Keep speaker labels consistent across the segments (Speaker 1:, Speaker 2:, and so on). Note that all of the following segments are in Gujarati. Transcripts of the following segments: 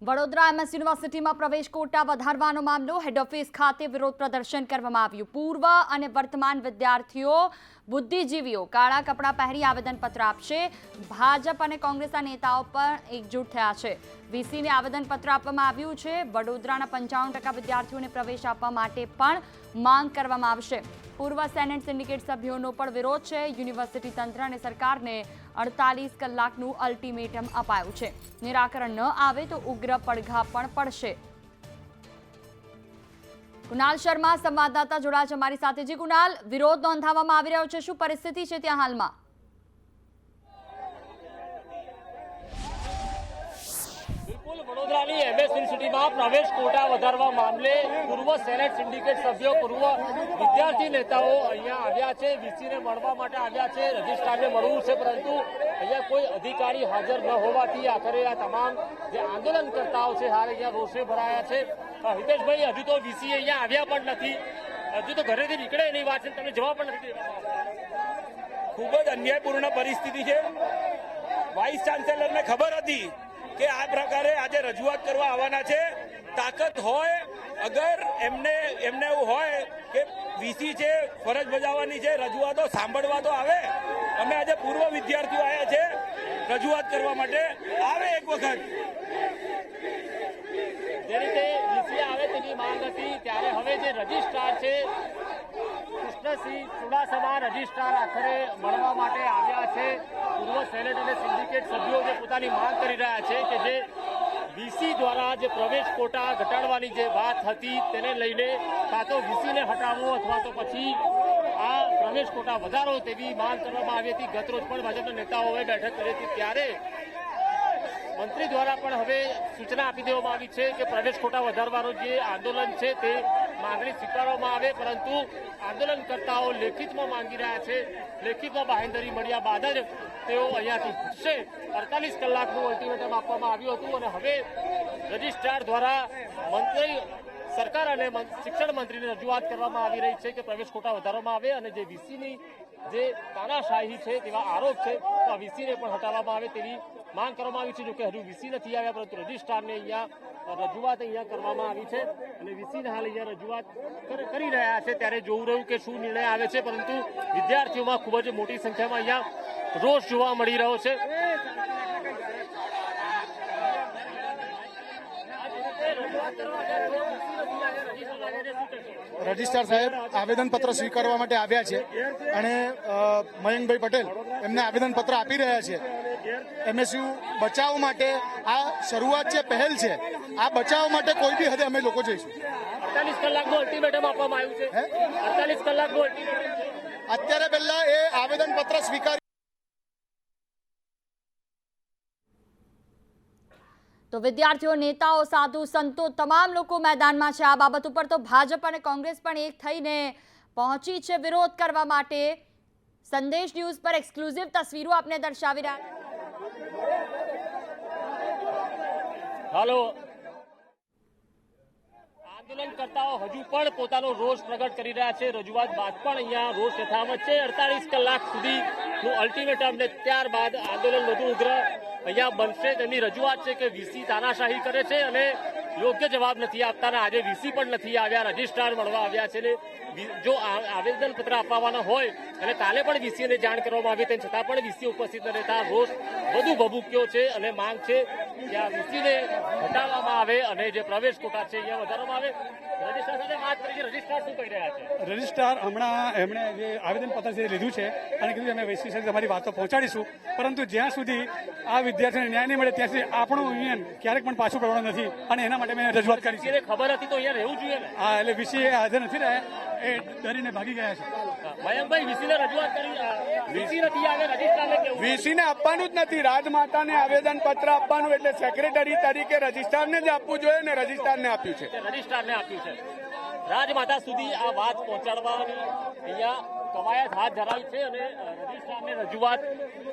Speaker 1: વડોદરા એમએસ યુનિવર્સિટીમાં પ્રવેશ કોટા વધારવાનો મામલો હેડ ઓફિસ ખાતે વિરોધ પ્રદર્શન કરવામાં આવ્યું। પૂર્વ અને વર્તમાન વિદ્યાર્થીઓ બુદ્ધિજીવીઓ કાળા કપડાં પહેરી આવેદનપત્ર આપશે। ભાજપ અને કોંગ્રેસના નેતાઓ પણ એકજૂટ થયા છે। વીસીને આવેદનપત્ર આપવામાં આવ્યું છે। વડોદરાના 95% વિદ્યાર્થીઓને પ્રવેશ આપવા માટે પણ માંગ કરવામાં આવશે। પૂર્વ સેનેટ સિન્ડિકેટ સભ્યોનો પણ વિરોધ છે। યુનિવર્સિટી તંત્ર અને સરકારને 48 કલાકનું અલ્ટિમેટમ અપાયું છે। નિરાકરણ ન આવે તો ઉગ્ર પડઘા પણ પડશે। કુનાલ શર્મા સંવાદદાતા જોડાયા છે અમારી સાથે। જી કુનાલ, વિરોધ નોંધાવવામાં આવી રહ્યો છે, શું પરિસ્થિતિ છે ત્યાં હાલમાં?
Speaker 2: વડોદરાની એમએસ યુનિવર્સિટીમાં પ્રવેશ કોટા વધારવા મામલે પૂર્વ સેનેટ સિન્ડિકેટ સભ્યો, પૂર્વ વિદ્યાર્થી નેતાઓ અહીંયા આવ્યા છે। વીસીને મળવા માટે આવ્યા છે, રજિસ્ટ્રારને મળવું છે, પરંતુ અહીંયા કોઈ અધિકારી હાજર ન હોવાથી આખરે આ તમામ જે આંદોલનકર્તાઓ છે હાલ અહીંયા રોષે ભરાયા છે। હિતેશભાઈ, હજુ તો વીસી અહીંયા આવ્યા પણ નથી, હજુ તો ઘરેથી નીકળે એની વાત છે, તમને જવાબ પણ નથી દેવામાં।
Speaker 3: ખૂબ જ અન્યાયપૂર્ણ પરિસ્થિતિ છે। વાઇસ ચાન્સેલરને ખબર હતી કે આ પ્રકારે આજે રજૂઆત કરવા આવવાના છે। તાકાત હોય, અગર એમને એવું હોય કે વીસી છે, ફરજ બજાવવાની છે, રજૂઆતો સાંભળવા તો આવે। અમે આજે પૂર્વ વિદ્યાર્થીઓ આવ્યા છે રજૂઆત કરવા માટે, આવે એક વખત।
Speaker 2: જે રીતે વીસી આવે તેની માંગ હતી, ત્યારે હવે જે રજિસ્ટ્રાર છે કૃષ્ણસિંહ ચુડાસમા રજિસ્ટ્રાર આખરે મળવા માટે આવ્યા છે। પૂર્વ સેનેટ અને સિન્ડિકેટ સભ્યો જે પોતાની માંગ કરી રહ્યા છે કે જે વીસી દ્વારા જે પ્રવેશ કોટા ઘટાડવાની જે વાત હતી તેને લઈને કાં તો વીસીને હટાવો અથવા તો પછી આ પ્રવેશ કોટા વધારો તેવી માંગ કરવામાં આવી હતી। ગતરોજ પણ ભાજપના નેતાઓએ બેઠક કરી હતી, ત્યારે મંત્રી દ્વારા પણ હવે સૂચના આપી દેવામાં આવી છે કે પ્રવેશ કોટા વધારવાનું જે આંદોલન છે તે માંગણી સ્વીકારવામાં આવે, પરંતુ આંદોલનકર્તાઓ લેખિતમાં માંગી રહ્યા છે। લેખિતમાં બાહેંધરી મળ્યા બાદ જ તેઓ અહીંયાથી છૂટશે। 48 કલાકનું અલ્ટિમેટમ આપવામાં આવ્યું હતું અને હવે રજિસ્ટ્રાર દ્વારા મંત્રી સરકાર અને શિક્ષણ મંત્રીને રજૂઆત કરવામાં આવી રહી છે કે પ્રવેશ કોટા વધારવામાં આવે અને જે વીસીની જે તાનાશાહી છે તેવા આરોપ છે તો આ વીસીને પણ હટાવવામાં આવે તેવી માંગ કરવામાં આવી છે। જોકે હજુ વીસી નથી આવ્યા, પરંતુ રજિસ્ટ્રારને અહીંયા રજૂઆત અહીંયા કરવામાં આવી છે અને વીસીને હાલ અહીંયા રજૂઆત કરી રહ્યા છે। ત્યારે જોવું રહ્યું કે શું નિર્ણય આવે છે, પરંતુ વિદ્યાર્થીઓમાં ખૂબ જ મોટી સંખ્યામાં અહીંયા રોષ જોવા મળી રહ્યો છે।
Speaker 4: રજિસ્ટ્રાર સાહેબ આવેદનપત્ર સ્વીકારવા માટે આવ્યા છે અને મયંકભાઈ પટેલ એમને આવેદનપત્ર આપી રહ્યા છે। એમએસયુ બચાવ માટે આ શરૂઆત છે, પહેલ છે। આ બચાવ માટે કોઈ બી હદે અમે લોકો જઈશું।
Speaker 2: 48 કલાકનું અલ્ટિમેટમ આપવામાં આવ્યું છે। 48 કલાકનું અલ્ટિમેટમ
Speaker 4: અત્યારે પહેલા એ આવેદનપત્ર સ્વીકાર
Speaker 1: તો વિદ્યાર્થીઓ, નેતાઓ, સાધુ સંતો તમામ લોકો મેદાનમાં છે। આ બાબત ઉપર તો ભાજપ અને કોંગ્રેસ પણ એક થઈને પહોંચી છે વિરોધ કરવા માટે। સંદેશ ન્યૂઝ પર એક્સક્લુઝિવ તસવીરો આપને દર્શાવી રહ્યા।
Speaker 2: હાલો, આંદોલનકર્તાઓ હજુ પણ પોતાનો રોષ પ્રગટ કરી રહ્યા છે। રજૂઆત બાદ પણ અહીંયા રોષ યથાવત છે। 48 કલાક સુધીનું અલ્ટિમેટમ ને ત્યારબાદ આંદોલન વધુ ઉગ્ર અહીંયા બનશે। તેમની રજૂઆત છે કે વીસી તાનાશાહી કરે છે અને યોગ્ય જવાબ નથી આપતા। આજે વીસી પણ નથી આવ્યા, રજિસ્ટ્રાર મળવા આવ્યા છે। જો આવેદનપત્ર આપવાના હોય અને કાલે પણ વીસીને જાણ કરવામાં આવી, તેમ છતાં પણ વીસી ઉપસ્થિત ન રહેતા રોષ વધુ ભભૂક્યો છે અને માંગ છે કે આ વીસીને હટાવવામાં આવે અને જે પ્રવેશ કોટા છે અહીંયા વધારવામાં આવે। રજિસ્ટ્રાર સાથે વાત કરી છે, રજિસ્ટ્રાર શું કહી રહ્યા છે?
Speaker 5: રજિસ્ટ્રાર હમણાં એમણે જે આવેદનપત્ર જે લીધું છે અને કીધું અમે વીસી સાથે તમારી વાતો પહોંચાડીશું, પરંતુ જ્યાં સુધી આ વિદ્યાર્થીઓને ન્યાય નહીં મળે ત્યાં સુધી આપણું યુનિયન ક્યારેક પણ પાછું પડવાનું નથી અને એના માટે મેં રજૂઆત કરી છે।
Speaker 2: ખબર હતી તો અહીંયા રહેવું જોઈએ ને?
Speaker 5: હા, એટલે વીસી હાજર નથી રહ્યા, એ ડરીને ભાગી ગયા છે।
Speaker 2: મયંકભાઈ, વીસીને રજૂઆત કરી, વીસી નથી આવે, રજિસ્ટ્રારને કેવું?
Speaker 4: વીસીને આપવાનું જ નથી, રાજમાતાને આવેદનપત્ર આપવાનું, એટલે સેક્રેટરી તરીકે રજિસ્ટ્રારને જ આપવું જોઈએ ને રજિસ્ટ્રારને આપ્યું છે।
Speaker 2: રજિસ્ટ્રારને આપ્યું છે। રાજમાતા સુધી આ વાત પહોંચાડવાની અહીંયા કવાયત હાથ ધરાવી છે અને રજિસ્ટ્રારને રજૂઆત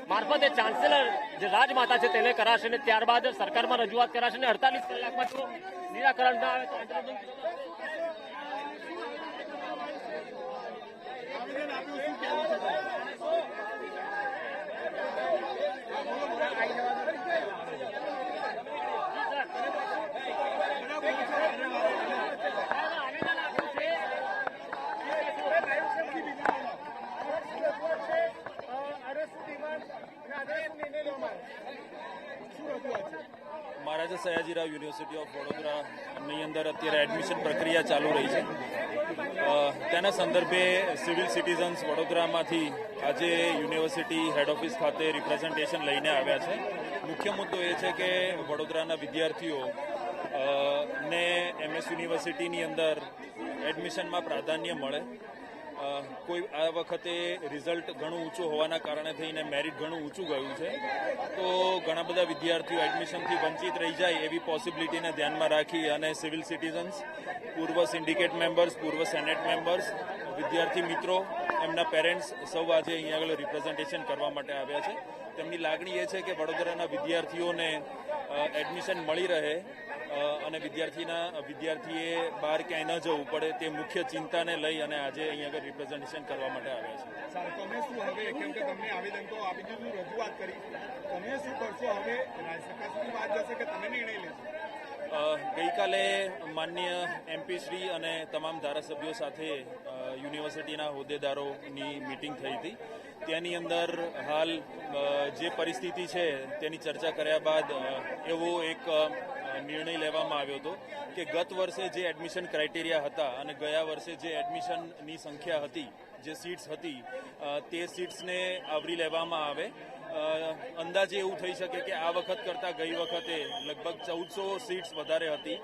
Speaker 2: મારફતે ચાન્સેલર જે રાજમાતા છે તેને કરાશે અને ત્યારબાદ સરકારમાં રજૂઆત કરાશે અને 48 કલાકમાં જો નિરાકરણ ના આવે તો આંદોલન
Speaker 3: રાજા સયાજીરાવ યુનિવર્સિટી ઓફ વડોદરાની અંદર અત્યારે એડમિશન પ્રક્રિયા ચાલુ રહી છે. તેના સંદર્ભે સિવિલ સિટીઝન્સ વડોદરામાંથી આજે યુનિવર્સિટી હેડ ઓફિસ ખાતે રિપ્રેઝન્ટેશન લઈને આવ્યા છે. મુખ્ય મુદ્દો એ છે કે વડોદરાના વિદ્યાર્થીઓ ને MS યુનિવર્સિટીની અંદર એડમિશનમાં પ્રાધાન્ય મળે. કોઈ આ વખતે રિઝલ્ટ ઘણું ઊંચું હોવાના કારણે થઈને મેરિટ ઘણું ઊંચું ગયું છે, તો ઘણા બધા વિદ્યાર્થીઓ એડમિશનથી વંચિત રહી જાય એવી પોસિબિલિટીને ધ્યાનમાં રાખી અને સિવિલ સિટીઝન્સ, પૂર્વ સિન્ડિકેટ મેમ્બર્સ, પૂર્વ સેનેટ મેમ્બર્સ, વિદ્યાર્થી મિત્રો, એમના પેરેન્ટ્સ સૌ આજે અહીંયા આગળ રિપ્રેઝન્ટેશન કરવા માટે આવ્યા છે. તેમની લાગણી એ છે કે વડોદરાના વિદ્યાર્થીઓને એડમિશન મળી રહે અને વિદ્યાર્થીએ બહાર ક્યાંય ન જવું પડે તે મુખ્ય ચિંતાને લઈ અને આજે અહીંયા આગળ રિપ્રેઝન્ટેશન કરવા માટે આવ્યા છે.
Speaker 6: તમે શું હવે, કેમ કે તમને આવેદન તો આપી દીધું, રજૂઆત કરી, તમે શું કરશો હવે? સરકાર સુધી વાત જશે કે તમે નિર્ણય લેશો?
Speaker 3: ગઈકાલે માનનીય MP શ્રી અને તમામ ધારાસભ્યો સાથે યુનિવર્સિટીના હોદ્દેદારોની મિટિંગ થઈ હતી. તેની અંદર હાલ જે પરિસ્થિતિ છે તેની ચર્ચા કર્યા બાદ એવો એક નિર્ણય લેવામાં આવ્યો હતો કે ગત વર્ષે જે એડમિશન ક્રાઇટેરિયા હતા અને ગયા વર્ષે જે એડમિશનની સંખ્યા હતી, જે સીટ્સ હતી, તે સીટ્સને આવરી લેવામાં આવે. અંદાજે એવું થઈ શકે કે આ વખત કરતાં ગઈ વખતે લગભગ 1400 સીટ્સ વધારે હતી,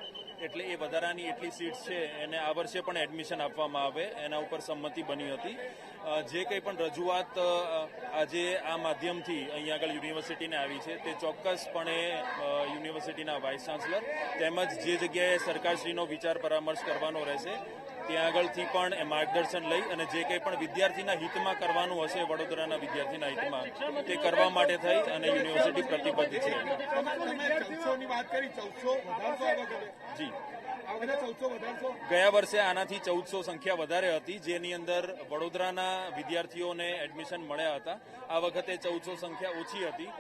Speaker 3: એટલે એ વધારાની એટલી સીટ્સ છે એને આ વર્ષે પણ એડમિશન આપવામાં આવે, એના ઉપર સંમતિ બની હતી. જે કંઈ પણ રજૂઆત આજે આ માધ્યમથી અહીંયા આગળ યુનિવર્સિટીને આવી છે તે ચોક્કસપણે યુનિવર્સિટીના વાઇસ ચાન્સલર તેમજ જે જગ્યાએ સરકારશ્રીનો વિચાર પરામર્શ કરવાનો રહેશે ત્યાં આગળથી પણ એ માર્ગદર્શન લઈ અને જે કંઈ પણ વિદ્યાર્થીના હિતમાં કરવાનું હશે, વડોદરાના વિદ્યાર્થીના હિતમાં, તે કરવા માટે થઈ અને યુનિવર્સિટી પ્રતિબદ્ધ છે. જી, ગયા વર્ષે આનાથી 1400 સંખ્યા વધારે હતી, જેની અંદર વડોદરાના વિદ્યાર્થીઓને એડમિશન મળ્યા હતા. આ વખતે 1400 સંખ્યા ઓછી હતી.